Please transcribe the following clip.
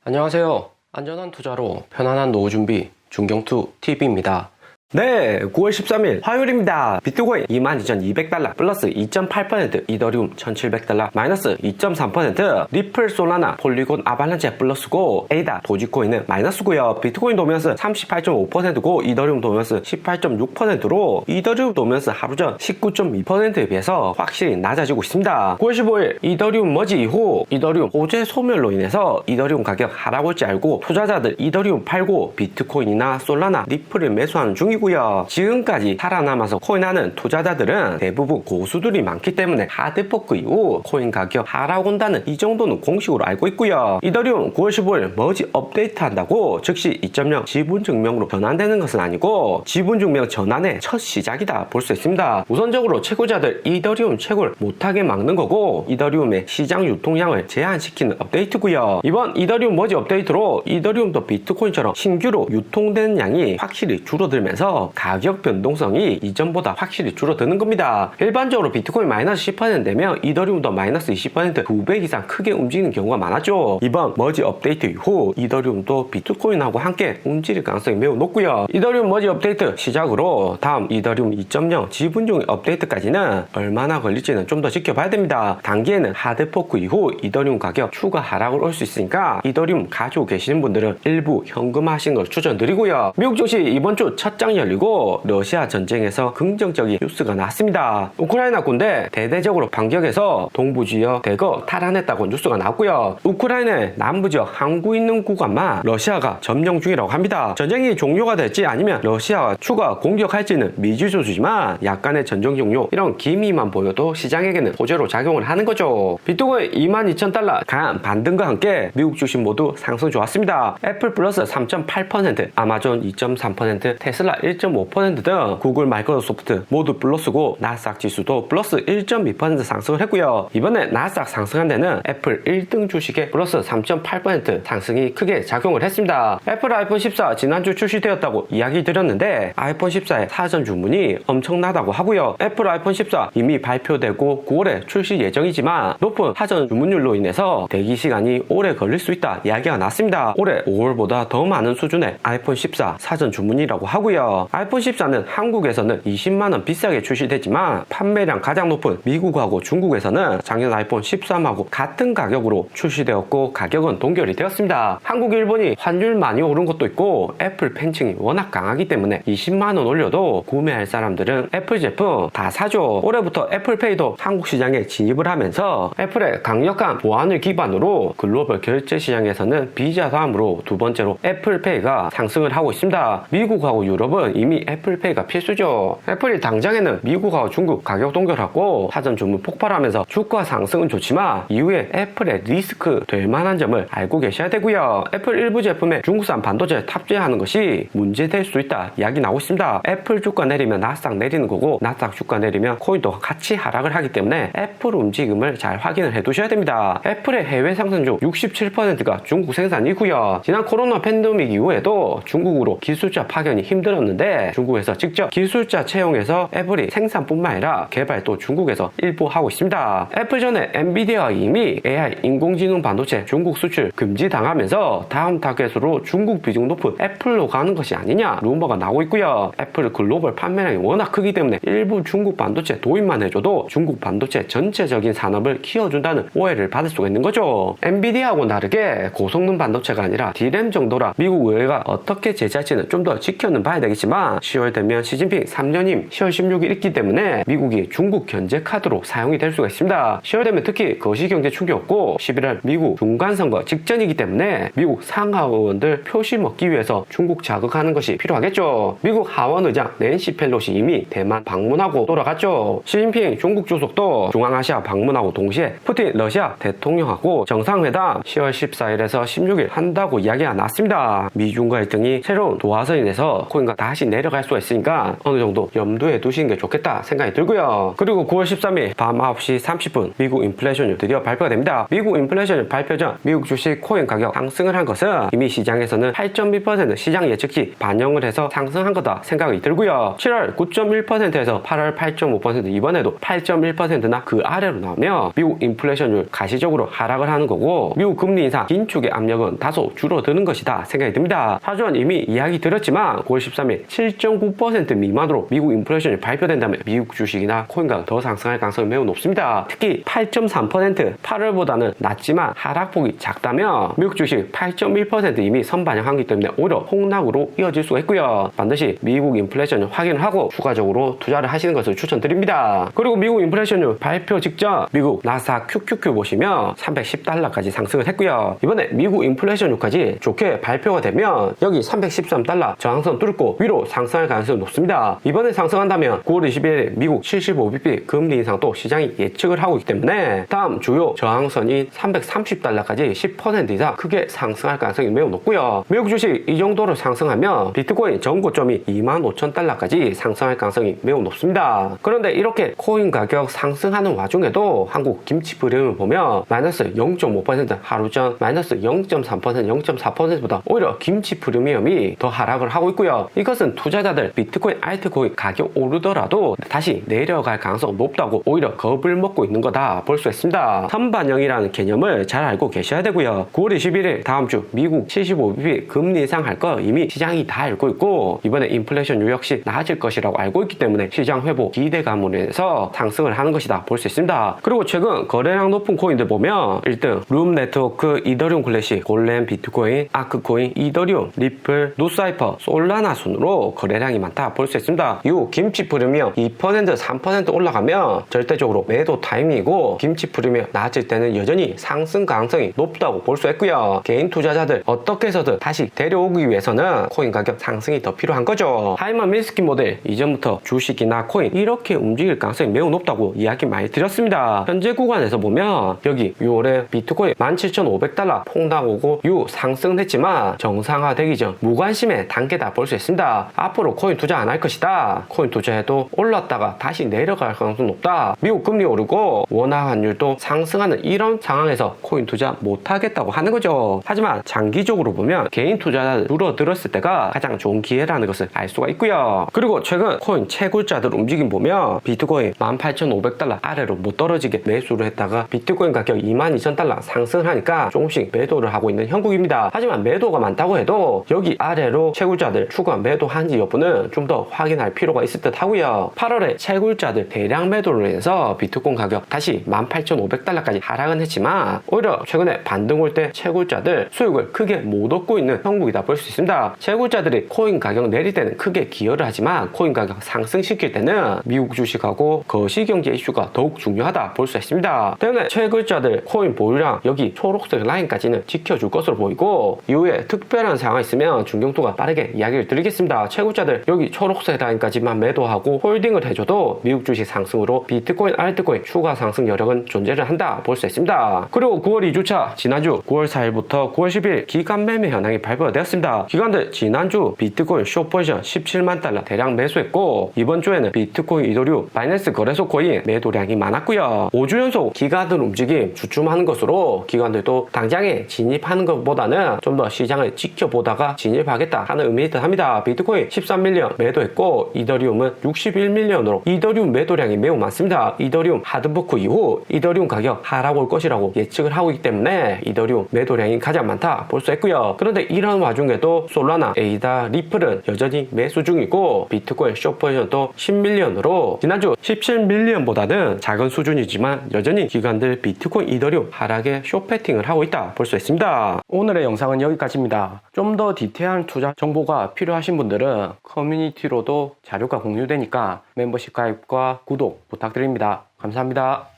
안녕하세요. 안전한 투자로 편안한 노후 준비 중경투 TV입니다. 네, 9월 13일 화요일입니다. 비트코인 22,200달러 플러스 2.8%, 이더리움 1,700달러 마이너스 2.3%, 리플, 솔라나, 폴리곤, 아발란체 플러스고, 에이다, 도지코인은 마이너스고요. 비트코인 도면스 38.5%고 이더리움 도면스 18.6%로 이더리움 도면스 하루 전 19.2%에 비해서 확실히 낮아지고 있습니다. 9월 15일 이더리움 머지 이후 이더리움 호재 소멸로 인해서 이더리움 가격 하락 올지 알고 투자자들 이더리움 팔고 비트코인이나 솔라나, 리플을 매수하는 중이고요. 지금까지 살아남아서 코인하는 투자자들은 대부분 고수들이 많기 때문에 하드포크 이후 코인 가격 하락 온다는 이 정도는 공식으로 알고 있고요. 이더리움 9월 15일 머지 업데이트 한다고 즉시 2.0 지분 증명으로 전환되는 것은 아니고 지분 증명 전환의 첫 시작이다 볼 수 있습니다. 우선적으로 채굴자들 이더리움 채굴 못하게 막는 거고 이더리움의 시장 유통량을 제한시키는 업데이트고요. 이번 이더리움 머지 업데이트로 이더리움도 비트코인처럼 신규로 유통되는 양이 확실히 줄어들면서 가격 변동성이 이전보다 확실히 줄어드는 겁니다. 일반적으로 비트코인 마이너스 10% 되면 이더리움도 마이너스 20% 2배 이상 크게 움직이는 경우가 많았죠. 이번 머지 업데이트 이후 이더리움도 비트코인하고 함께 움직일 가능성이 매우 높고요. 이더리움 머지 업데이트 시작으로 다음 이더리움 2.0 지분종의 업데이트까지는 얼마나 걸릴지는 좀 더 지켜봐야 됩니다. 단기에는 하드포크 이후 이더리움 가격 추가 하락을 올 수 있으니까 이더리움 가지고 계시는 분들은 일부 현금화하시는 걸 추천드리고요. 미국 증시 이번 주 첫 장 열리고 러시아 전쟁에서 긍정적인 뉴스가 나왔습니다. 우크라이나 군대 대대적으로 반격해서 동부 지역 대거 탈환했다고 뉴스가 나왔고요. 우크라이나의 남부 지역 항구 있는 구간만 러시아가 점령 중이라고 합니다. 전쟁이 종료가 될지 아니면 러시아가 추가 공격할지는 미지수지만 약간의 전쟁 종료 이런 기미만 보여도 시장에게는 호재로 작용을 하는 거죠. 비트코인 22,000달러 강한 반등과 함께 미국 주식 모두 상승 좋았습니다. 애플 플러스 3.8%, 아마존 2.3%, 테슬라 1.5% 등 구글, 마이크로소프트 모두 플러스고 나스닥 지수도 플러스 1.2% 상승을 했고요. 이번에 나스닥 상승한 데는 애플 1등 주식의 플러스 3.8% 상승이 크게 작용을 했습니다. 애플 아이폰 14 지난주 출시되었다고 이야기 드렸는데 아이폰 14의 사전 주문이 엄청나다고 하고요. 애플 아이폰 14 이미 발표되고 9월에 출시 예정이지만 높은 사전 주문율로 인해서 대기 시간이 오래 걸릴 수 있다 이야기가 났습니다. 올해 5월보다 더 많은 수준의 아이폰 14 사전 주문이라고 하고요. 아이폰 14는 한국에서는 20만원 비싸게 출시되지만 판매량 가장 높은 미국하고 중국에서는 작년 아이폰 13하고 같은 가격으로 출시되었고 가격은 동결이 되었습니다. 한국, 일본이 환율 많이 오른 것도 있고 애플 팬층이 워낙 강하기 때문에 20만원 올려도 구매할 사람들은 애플 제품 다 사죠. 올해부터 애플페이도 한국 시장에 진입을 하면서 애플의 강력한 보안을 기반으로 글로벌 결제 시장에서는 비자 다음으로 두 번째로 애플페이가 상승을 하고 있습니다. 미국하고 유럽은 이미 애플페이가 필수죠. 애플이 당장에는 미국하고 중국 가격 동결하고 사전 주문 폭발하면서 주가 상승은 좋지만 이후에 애플의 리스크 될 만한 점을 알고 계셔야 되고요. 애플 일부 제품에 중국산 반도체 탑재하는 것이 문제될 수 있다 이야기 나오고 있습니다. 애플 주가 내리면 나스닥 내리는 거고 나스닥 주가 내리면 코인도 같이 하락을 하기 때문에 애플 움직임을 잘 확인을 해 두셔야 됩니다. 애플의 해외 상승 중 67%가 중국 생산이고요. 지난 코로나 팬데믹 이후에도 중국으로 기술자 파견이 힘들었는데 중국에서 직접 기술자 채용해서 애플이 생산뿐만 아니라 개발도 중국에서 일부 하고 있습니다. 애플 전에 엔비디아가 이미 AI 인공지능 반도체 중국 수출 금지당하면서 다음 타겟으로 중국 비중 높은 애플로 가는 것이 아니냐 루머가 나오고 있고요. 애플 글로벌 판매량이 워낙 크기 때문에 일부 중국 반도체 도입만 해줘도 중국 반도체 전체적인 산업을 키워준다는 오해를 받을 수가 있는 거죠. 엔비디아하고 다르게 고성능 반도체가 아니라 D램 정도라 미국 의회가 어떻게 제재할지는 좀 더 지켜는 봐야 되겠지만 10월 되면 시진핑 3년임 10월 16일 있기 때문에 미국이 중국 견제 카드로 사용이 될 수가 있습니다. 10월 되면 특히 거시경제 충격이 없고 11월 미국 중간선거 직전이기 때문에 미국 상하의원들 표시 먹기 위해서 중국 자극하는 것이 필요하겠죠. 미국 하원의장 낸시 펠로시 이미 대만 방문하고 돌아갔죠. 시진핑 중국 주석도 중앙아시아 방문하고 동시에 푸틴 러시아 대통령하고 정상회담 10월 14일에서 16일 한다고 이야기가 났습니다. 미중과 일등이 새로운 도화선이 돼서 코인과 다시 내려갈 수가 있으니까 어느 정도 염두에 두시는 게 좋겠다 생각이 들고요. 그리고 9월 13일 밤 9시 30분 미국 인플레이션율 드디어 발표가 됩니다. 미국 인플레이션율 발표 전 미국 주식 코인 가격 상승을 한 것은 이미 시장에서는 8.1% 시장 예측치 반영을 해서 상승한 거다 생각이 들고요. 7월 9.1%에서 8월 8.5% 이번에도 8.1%나 그 아래로 나오며 미국 인플레이션율 가시적으로 하락을 하는 거고 미국 금리 인상 긴축의 압력은 다소 줄어드는 것이다 생각이 듭니다. 사전 이미 이야기 드렸지만 9월 13일 7.9% 미만으로 미국 인플레이션이 발표된다면 미국 주식이나 코인가가 더 상승할 가능성이 매우 높습니다. 특히 8.3% 8월보다는 낮지만 하락폭이 작다면 미국 주식 8.1% 이미 선반영하기 때문에 오히려 폭락으로 이어질 수가 있고요. 반드시 미국 인플레이션을 확인을 하고 추가적으로 투자를 하시는 것을 추천드립니다. 그리고 미국 인플레이션율 발표 직전 미국 나스닥 QQQ 보시면 310달러까지 상승을 했고요. 이번에 미국 인플레이션율까지 좋게 발표가 되면 여기 313달러 저항선 뚫고 위로 상승할 가능성이 높습니다. 이번에 상승한다면 9월 20일 미국 75bp 금리 인상도 시장이 예측을 하고 있기 때문에 다음 주요 저항선인 330달러까지 10% 이상 크게 상승할 가능성이 매우 높고요. 미국 주식 이 정도로 상승하면 비트코인 전고점이 25,000달러까지 상승할 가능성이 매우 높습니다. 그런데 이렇게 코인 가격 상승하는 와중에도 한국 김치 프리미엄을 보면 마이너스 0.5% 하루 전 마이너스 0.3% 0.4%보다 오히려 김치 프리미엄이 더 하락을 하고 있고요. 이것은 투자자들 비트코인 알트코인 가격 오르더라도 다시 내려갈 가능성이 높다고 오히려 겁을 먹고 있는 거다 볼 수 있습니다. 선반영이라는 개념을 잘 알고 계셔야 되고요. 9월 21일 다음 주 미국 75bp 금리 인상할 거 이미 시장이 다 알고 있고 이번에 인플레이션율 역시 낮을 것이라고 알고 있기 때문에 시장 회복 기대감으로 인해서 상승을 하는 것이다 볼 수 있습니다. 그리고 최근 거래량 높은 코인들 보면 1등 룸 네트워크, 이더리움 클래식, 골렘, 비트코인, 아크코인, 이더리움, 리플, 노사이퍼, 솔라나 순으로 거래량이 많다 볼 수 있습니다. 이후 김치 프리미엄 2% 3% 올라가면 절대적으로 매도 타이밍이고 김치 프리미엄 낮을 때는 여전히 상승 가능성이 높다고 볼 수 있고요. 개인 투자자들 어떻게 해서든 다시 데려오기 위해서는 코인 가격 상승이 더 필요한 거죠. 하이먼 미스키 모델 이전부터 주식이나 코인 이렇게 움직일 가능성이 매우 높다고 이야기 많이 드렸습니다. 현재 구간에서 보면 여기 6월에 비트코인 17,500달러 폭락 오고 이후 상승은 했지만 정상화되기 전 무관심의 단계다 볼 수 있습니다. 앞으로 코인 투자 안 할 것이다. 코인 투자해도 올랐다가 다시 내려갈 가능성이 높다. 미국 금리 오르고 원화 환율도 상승하는 이런 상황에서 코인 투자 못하겠다고 하는 거죠. 하지만 장기적으로 보면 개인 투자자들 줄어들었을 때가 가장 좋은 기회라는 것을 알 수가 있고요. 그리고 최근 코인 채굴자들 움직임 보면 비트코인 18,500달러 아래로 못 떨어지게 매수를 했다가 비트코인 가격 22,000달러 상승을 하니까 조금씩 매도를 하고 있는 형국입니다. 하지만 매도가 많다고 해도 여기 아래로 채굴자들 추가 매도한지 여부는 좀 더 확인할 필요가 있을 듯 하고요. 8월에 채굴자들 대량 매도로 인해서 비트코인 가격 다시 18,500달러까지 하락은 했지만 오히려 최근에 반등 올 때 채굴자들 수익을 크게 못 얻고 있는 형국이다 볼 수 있습니다. 채굴자들이 코인 가격 내릴 때는 크게 기여를 하지만 코인 가격 상승시킬 때는 미국 주식하고 거시경제 이슈가 더욱 중요하다 볼 수 있습니다. 때문에 채굴자들 코인 보유량 여기 초록색 라인까지는 지켜줄 것으로 보이고 이후에 특별한 상황이 있으면 중경투가 빠르게 이야기를 드리겠습니다. 채굴자들 여기 초록색 라인까지만 매도하고 홀딩을 해줘도 미국 주식 상승으로 비트코인, 알트코인 추가 상승 여력은 존재를 한다 볼 수 있습니다. 그리고 9월 2주차 지난주 9월 4일부터 9월 10일 기간 매매 현황이 발표가 되었습니다. 기관들 지난주 비트코인 숏 포지션 17만 달러 대량 매수했고 이번 주에는 비트코인, 이더리움, 바이낸스 거래소 코인 매도량이 많았고요. 5주 연속 기관들 움직임 주춤하는 것으로 기관들도 당장에 진입하는 것보다는 좀 더 시장을 지켜보다가 진입하겠다 하는 의미이듯 합니다. 비트코인 13밀리언 매도했고 이더리움은 61밀리언으로 이더리움 매도량이 매우 많습니다. 이더리움 하드포크 이후 이더리움 가격 하락 올 것이라고 예측을 하고 있기 때문에 이더리움 매도량이 가장 많다 볼 수 있고요. 그런데 이런 와중에도 솔라나, 에이다, 리플은 여전히 매수 중이고 비트코인 숏 포지션도 10밀리언으로 지난주 17밀리언보다는 작은 수준이지만 여전히 기관들 비트코인, 이더리움 하락에 숏 패팅을 하고 있다 볼 수 있습니다. 오늘의 영상은 여기까지입니다. 좀 더 디테일한 투자 정보가 필요하신 분들은 커뮤니티로도 자료가 공유되니까 멤버십 가입과 구독 부탁드립니다. 감사합니다.